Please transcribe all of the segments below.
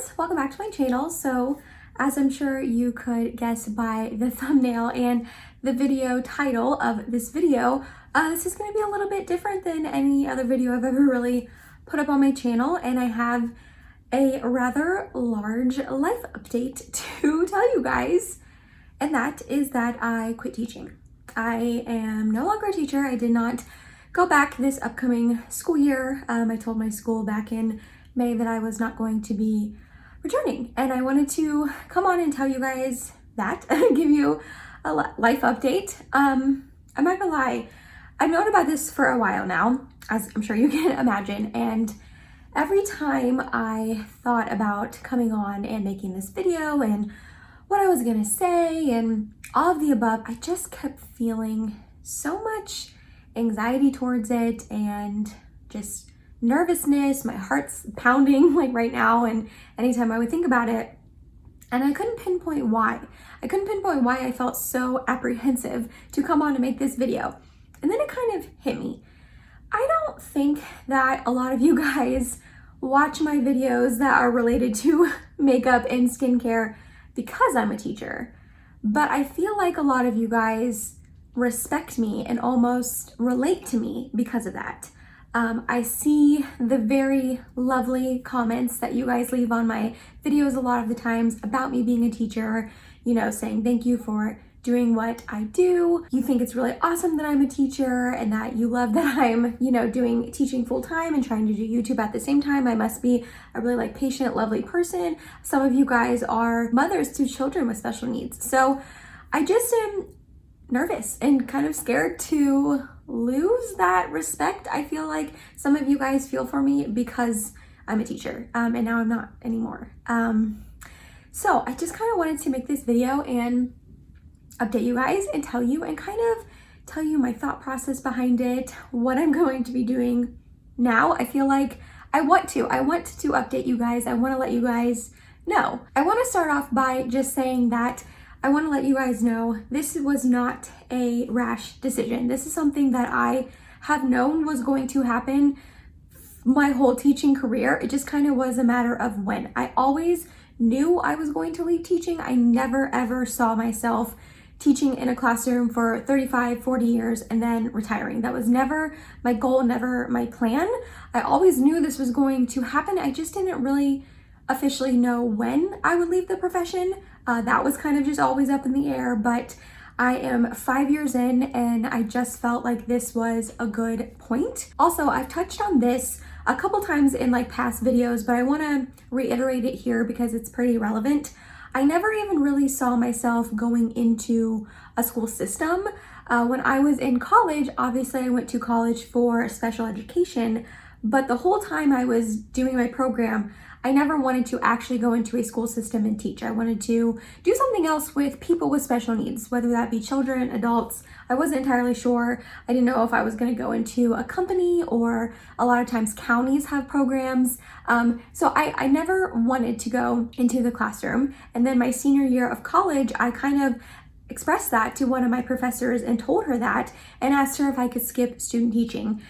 friends, welcome back to my channel. So as I'm sure you could guess by the thumbnail and the video title of this video, this is going to be a little bit different than any other video I've ever really put up on my channel, and I have a rather large life update to tell you guys, and that is that I quit teaching. I am no longer a teacher. I did not go back this upcoming school year. I told my school back in May that I was not going to be returning, and I wanted to come on and tell you guys that, give you a life update. I'm not gonna lie, I've known about this for a while now, as I'm sure you can imagine, and every time I thought about coming on and making this video and what I was gonna say and all of the above, I just kept feeling so much anxiety towards it and just nervousness. My heart's pounding like right now, and anytime I would think about it, and I couldn't pinpoint why. I couldn't pinpoint why I felt so apprehensive to come on and make this video. And then it kind of hit me. I don't think that a lot of you guys watch my videos that are related to makeup and skincare because I'm a teacher, but I feel like a lot of you guys respect me and almost relate to me because of that. I see the very lovely comments that you guys leave on my videos a lot of the times about me being a teacher, you know, saying thank you for doing what I do. You think it's really awesome that I'm a teacher and that you love that I'm, you know, doing teaching full time and trying to do YouTube at the same time. I must be a really patient, lovely person. Some of you guys are mothers to children with special needs. So I just am nervous and kind of scared to lose that respect. I feel like some of you guys feel for me because I'm a teacher, and now I'm not anymore. So I just kind of wanted to make this video and update you guys and tell you and kind of tell you my thought process behind it, what I'm going to be doing now. I feel like I want to update you guys. I want to let you guys know. I want to start off by just saying that I want to let you guys know this was not a rash decision. This is something that I have known was going to happen my whole teaching career. It just kind of was a matter of when. I always knew I was going to leave teaching. I never ever saw myself teaching in a classroom for 35, 40 years and then retiring. That was never my goal, never my plan. I always knew this was going to happen. I just didn't really officially know when I would leave the profession. That was kind of just always up in the air, but I am 5 years in and I just felt like this was a good point. Also, I've touched on this a couple times in past videos, but I want to reiterate it here because it's pretty relevant. I never even really saw myself going into a school system. When I was in college, obviously I went to college for special education, but the whole time I was doing my program, I never wanted to actually go into a school system and teach. I wanted to do something else with people with special needs, whether that be children, adults. I wasn't entirely sure. I didn't know if I was going to go into a company, or a lot of times counties have programs. So I never wanted to go into the classroom. And then my senior year of college, I kind of expressed that to one of my professors and told her that and asked her if I could skip student teaching.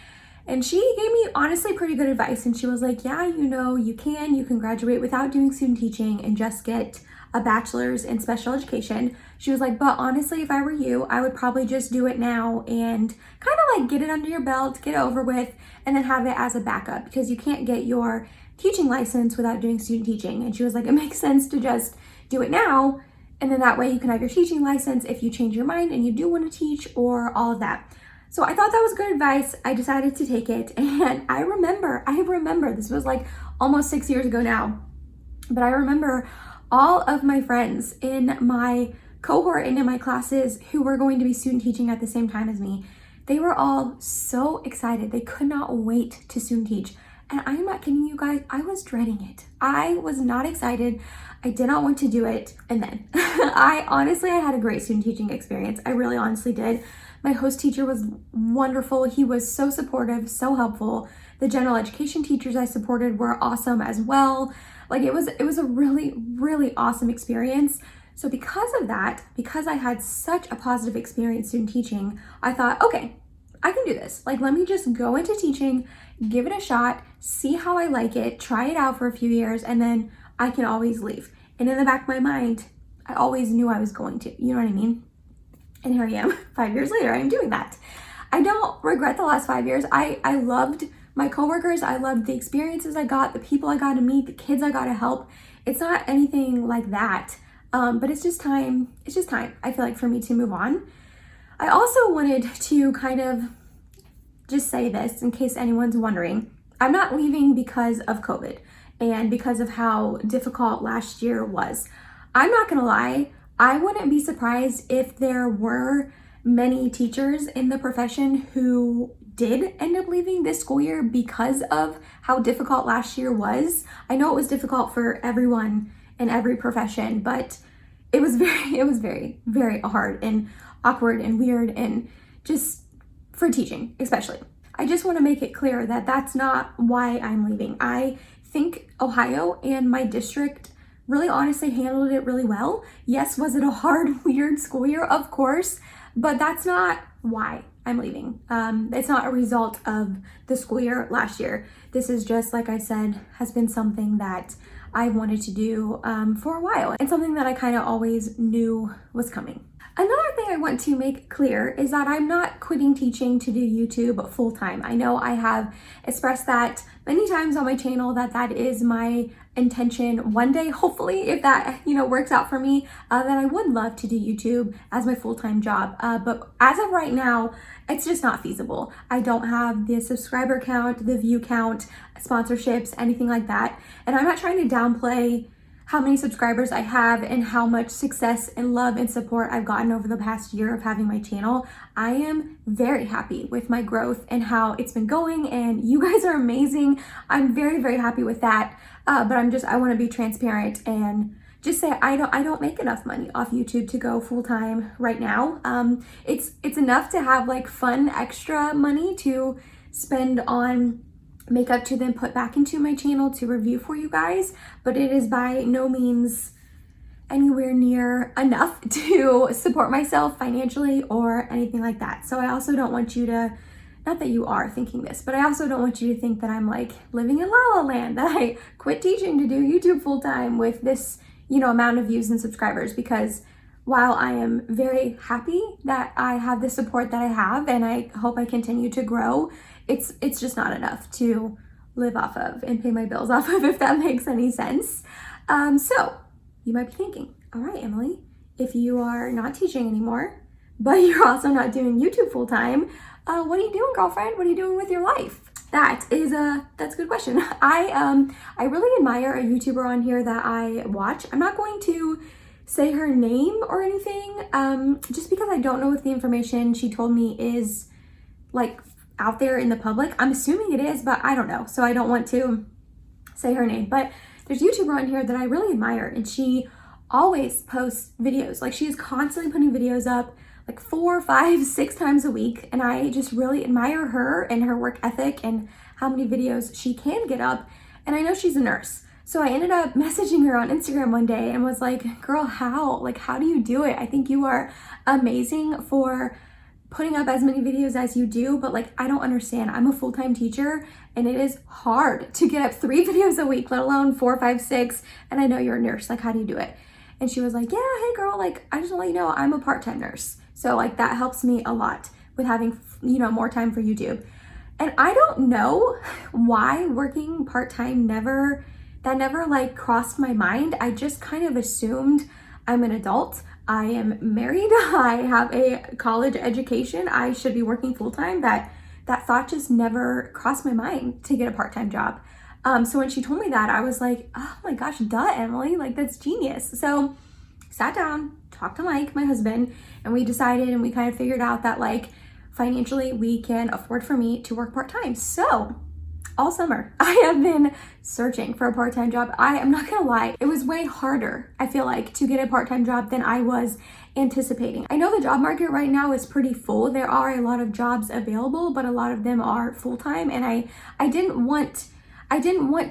And she gave me honestly pretty good advice, and she was like, yeah, you know, you can graduate without doing student teaching and just get a bachelor's in special education. She was like, but honestly, if I were you, I would probably just do it now and kind of get it under your belt, get it over with, and then have it as a backup, because you can't get your teaching license without doing student teaching. And she was like, it makes sense to just do it now, and then that way you can have your teaching license if you change your mind and you do want to teach, or all of that. So I thought that was good advice. I decided to take it, and I remember, this was almost 6 years ago now, but I remember all of my friends in my cohort and in my classes who were going to be student teaching at the same time as me. They were all so excited. They could not wait to student teach. And I am not kidding you guys, I was dreading it. I was not excited. I did not want to do it. And then I had a great student teaching experience. I really honestly did. My host teacher was wonderful. He was so supportive, so helpful. The general education teachers I supported were awesome as well. It was a really, really awesome experience. So because of that, because I had such a positive experience student teaching, I thought, okay, I can do this. Let me just go into teaching, give it a shot, see how I like it, try it out for a few years, and then I can always leave. And in the back of my mind, I always knew I was going to, you know what I mean? And here I am 5 years later, I'm doing that. I don't regret the last 5 years. I loved my coworkers. I loved the experiences I got, the people I got to meet, the kids I got to help. It's not anything like that. But it's just time. It's just time, I feel like, for me to move on. I also wanted to kind of just say this in case anyone's wondering. I'm not leaving because of COVID and because of how difficult last year was. I'm not gonna lie, I wouldn't be surprised if there were many teachers in the profession who did end up leaving this school year because of how difficult last year was. I know it was difficult for everyone in every profession, but it was very, very hard and awkward and weird, and just for teaching especially. I just want to make it clear that that's not why I'm leaving. I think Ohio and my district really honestly handled it really well. Yes, was it a hard, weird school year? Of course, but that's not why I'm leaving. It's not a result of the school year last year. This is just, like I said, has been something that I wanted to do for a while, and something that I kind of always knew was coming. Another thing I want to make clear is that I'm not quitting teaching to do YouTube full-time. I know I have expressed that many times on my channel, that that is my intention one day, hopefully, if that works out for me, that I would love to do YouTube as my full-time job. But as of right now, it's just not feasible. I don't have the subscriber count, the view count, sponsorships, anything like that. And I'm not trying to downplay how many subscribers I have and how much success and love and support I've gotten over the past year of having my channel. I am very happy with my growth and how it's been going, and you guys are amazing. I'm very, very happy with that. But I want to be transparent and just say I don't make enough money off YouTube to go full-time right now. It's enough to have like fun extra money to spend on makeup to then put back into my channel to review for you guys, but it is by no means anywhere near enough to support myself financially or anything like that. So I also don't want you to, not that you are thinking this, but I also don't want you to think that I'm like living in La La Land, that I quit teaching to do YouTube full-time with this, amount of views and subscribers, because while I am very happy that I have the support that I have, and I hope I continue to grow, it's just not enough to live off of and pay my bills off of, if that makes any sense. So you might be thinking, all right, Emily, if you are not teaching anymore, but you're also not doing YouTube full time, what are you doing, girlfriend? What are you doing with your life? That's a good question. I really admire a YouTuber on here that I watch. I'm not going to say her name or anything, just because I don't know if the information she told me is like out there in the public. I'm assuming it is, but I don't know, so I don't want to say her name. But there's a YouTuber on here that I really admire, and she always posts videos. Like, she is constantly putting videos up like 4, 5, 6 times a week, and I just really admire her and her work ethic and how many videos she can get up. And I know she's a nurse, so I ended up messaging her on Instagram one day and was like, girl, how do you do it? I think you are amazing for putting up as many videos as you do, but like, I don't understand. I'm a full-time teacher, and it is hard to get up 3 videos a week, let alone 4, 5, 6. And I know you're a nurse, like, how do you do it? And she was like, yeah, hey girl, like, I just want to let you know I'm a part-time nurse. So like, that helps me a lot with having, more time for YouTube. And I don't know why working part-time never like crossed my mind. I just kind of assumed I'm an adult. I am married. I have a college education. I should be working full-time. That thought just never crossed my mind to get a part-time job. So when she told me that, I was like, oh my gosh, duh, Emily, like, that's genius. So sat down, talked to Mike, my husband, and we decided, and we kind of figured out that like financially we can afford for me to work part-time. So all summer I have been searching for a part-time job. I am not gonna lie, it was way harder, I feel like, to get a part-time job than I was anticipating. I know the job market right now is pretty full. There are a lot of jobs available, but a lot of them are full-time, and I didn't want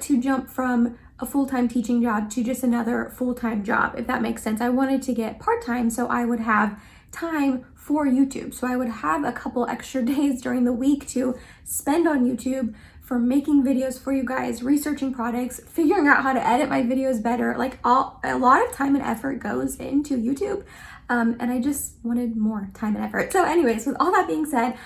to jump from a full-time teaching job to just another full-time job, if that makes sense. I wanted to get part-time so I would have time for YouTube. So I would have a couple extra days during the week to spend on YouTube for making videos for you guys, researching products, figuring out how to edit my videos better. Like a lot of time and effort goes into YouTube. And I just wanted more time and effort. So anyways, with all that being said,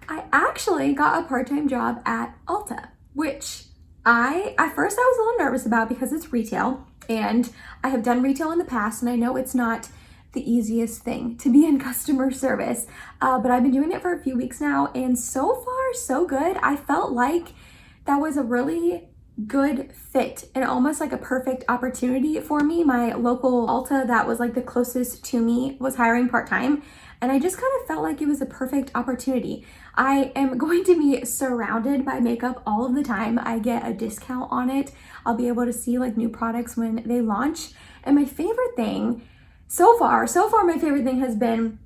I actually got a part-time job at Ulta, which at first I was a little nervous about because it's retail and I have done retail in the past and I know it's not the easiest thing to be in customer service, but I've been doing it for a few weeks now and so far so good. I felt like that was a really good fit and almost like a perfect opportunity for me. My local Ulta that was like the closest to me was hiring part-time and I just kind of felt like it was a perfect opportunity. I am going to be surrounded by makeup all of the time. I get a discount on it. I'll be able to see like new products when they launch. And my favorite thing so far my favorite thing has been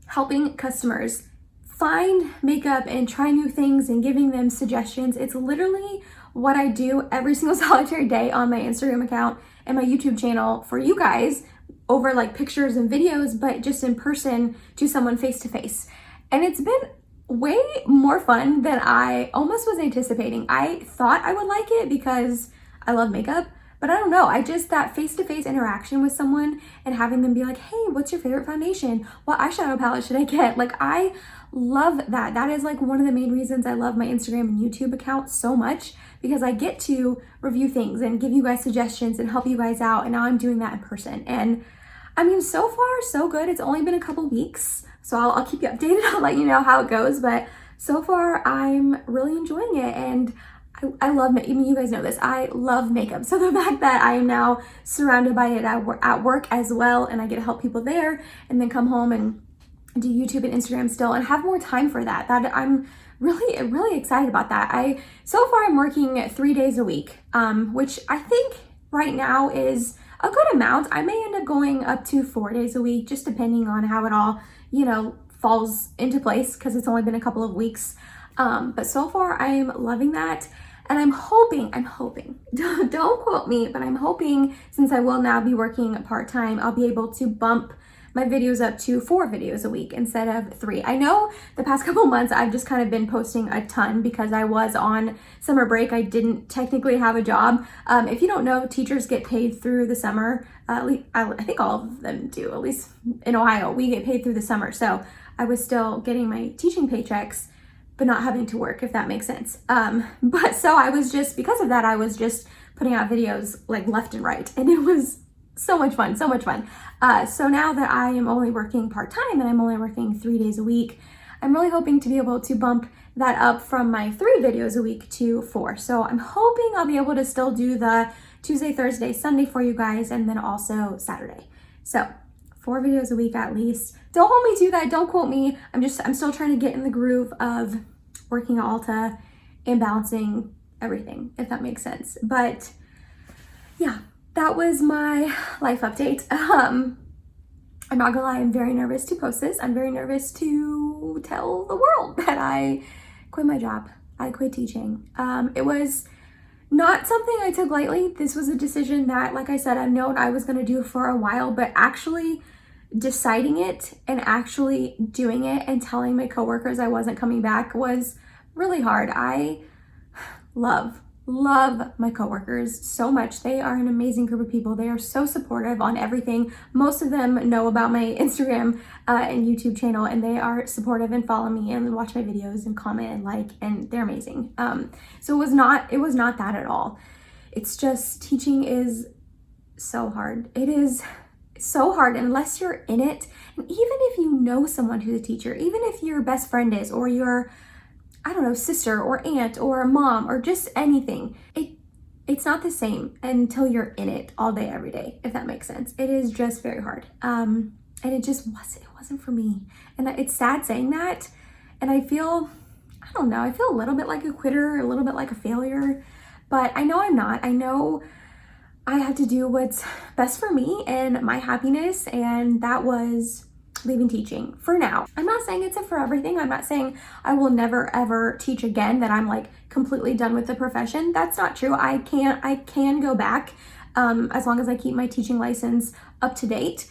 helping customers find makeup and try new things and giving them suggestions. It's literally what I do every single solitary day on my Instagram account and my YouTube channel for you guys over like pictures and videos, but just in person to someone face to face. And it's been way more fun than I almost was anticipating. I thought I would like it because I love makeup, but I don't know. I just, that face-to-face interaction with someone and having them be like, hey, what's your favorite foundation? What eyeshadow palette should I get? Like, I love that. That is like one of the main reasons I love my Instagram and YouTube account so much, because I get to review things and give you guys suggestions and help you guys out. And now I'm doing that in person. And I mean, so far, so good. It's only been a couple weeks, so I'll keep you updated. I'll let you know how it goes. But so far, I'm really enjoying it. And I love, I mean, you guys know this, I love makeup. So the fact that I am now surrounded by it at work as well, and I get to help people there and then come home and do YouTube and Instagram still and have more time for that, I'm really excited about that. So far I'm working 3 days a week, which I think right now is a good amount. I may end up going up to 4 days a week, just depending on how it all, falls into place, because it's only been a couple of weeks. But so far I'm loving that. And I'm hoping, don't quote me, but I'm hoping, since I will now be working part-time, I'll be able to bump my videos up to 4 videos a week instead of 3. I know the past couple months I've just kind of been posting a ton because I was on summer break. I didn't technically have a job. If you don't know, teachers get paid through the summer. I think all of them do, at least in Ohio. We get paid through the summer. So I was still getting my teaching paychecks, but not having to work, if that makes sense. But so I was just, because of that, I was just putting out videos like left and right, and it was so much fun. So now that I am only working part-time and I'm only working 3 days a week, I'm really hoping to be able to bump that up from my 3 videos a week to 4. So I'm hoping I'll be able to still do the Tuesday, Thursday, Sunday for you guys, and then also Saturday. So 4 videos a week at least. Don't hold me to that, don't quote me. I'm still trying to get in the groove of working at Ulta and balancing everything, if that makes sense. But yeah, that was my life update. I'm not gonna lie, I'm very nervous to post this. I'm very nervous to tell the world that I quit my job. I quit teaching. It was not something I took lightly. This was a decision that, like I said, I've known I was gonna do for a while, but actually deciding it and actually doing it and telling my coworkers I wasn't coming back was really hard. I love my coworkers so much. They are an amazing group of people. They are so supportive on everything. Most of them know about my Instagram and YouTube channel, and they are supportive and follow me and watch my videos and comment and like, and they're amazing. So it was not that at all. It's just, teaching is so hard. It is so hard unless you're in it. And even if you know someone who's a teacher, even if your best friend is, or your, I don't know, sister or aunt or mom or just anything, it's not the same until you're in it all day, every day, if that makes sense. It is just very hard. And it wasn't for me. And it's sad saying that. And I feel a little bit like a quitter, a little bit like a failure, but I know I'm not. I know I have to do what's best for me and my happiness, and that was leaving teaching for now. I'm not saying it's a forever thing. I'm not saying I will never ever teach again, that I'm like completely done with the profession. That's not true. I can go back as long as I keep my teaching license up to date.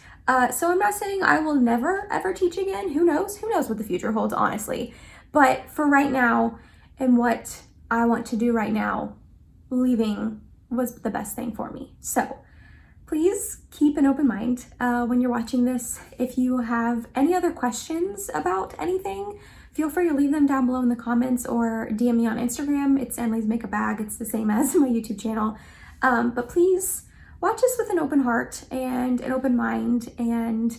So I'm not saying I will never ever teach again. Who knows what the future holds, honestly. But for right now and what I want to do right now, leaving was the best thing for me. So please keep an open mind when you're watching this. If you have any other questions about anything, feel free to leave them down below in the comments or DM me on Instagram. It's emilysmakeupbag. It's the same as my YouTube channel. But please watch this with an open heart and an open mind, and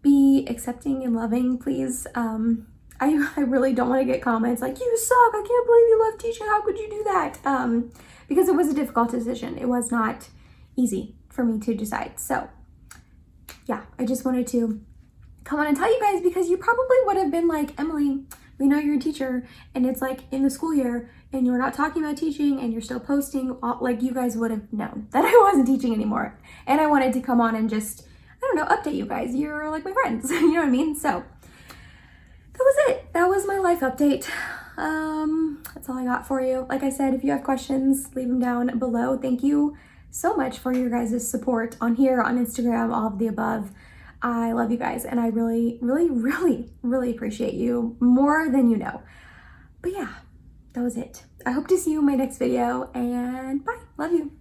be accepting and loving, please. I really don't want to get comments like, you suck, I can't believe you left teaching, how could you do that? Because it was a difficult decision. It was not easy for me to decide. So yeah, I just wanted to come on and tell you guys, because you probably would have been like, Emily, we know you're a teacher and it's like in the school year and you're not talking about teaching and you're still posting, like you guys would have known that I wasn't teaching anymore. And I wanted to come on and just, I don't know, update you guys. You're like my friends, you know what I mean? So that was it. That was my life update. That's all I got for you. Like I said, if you have questions, leave them down below. Thank you so much for your guys' support on here, on Instagram, all of the above. I love you guys, and I really, really, really, really appreciate you more than you know. But yeah, that was it. I hope to see you in my next video, and bye. Love you.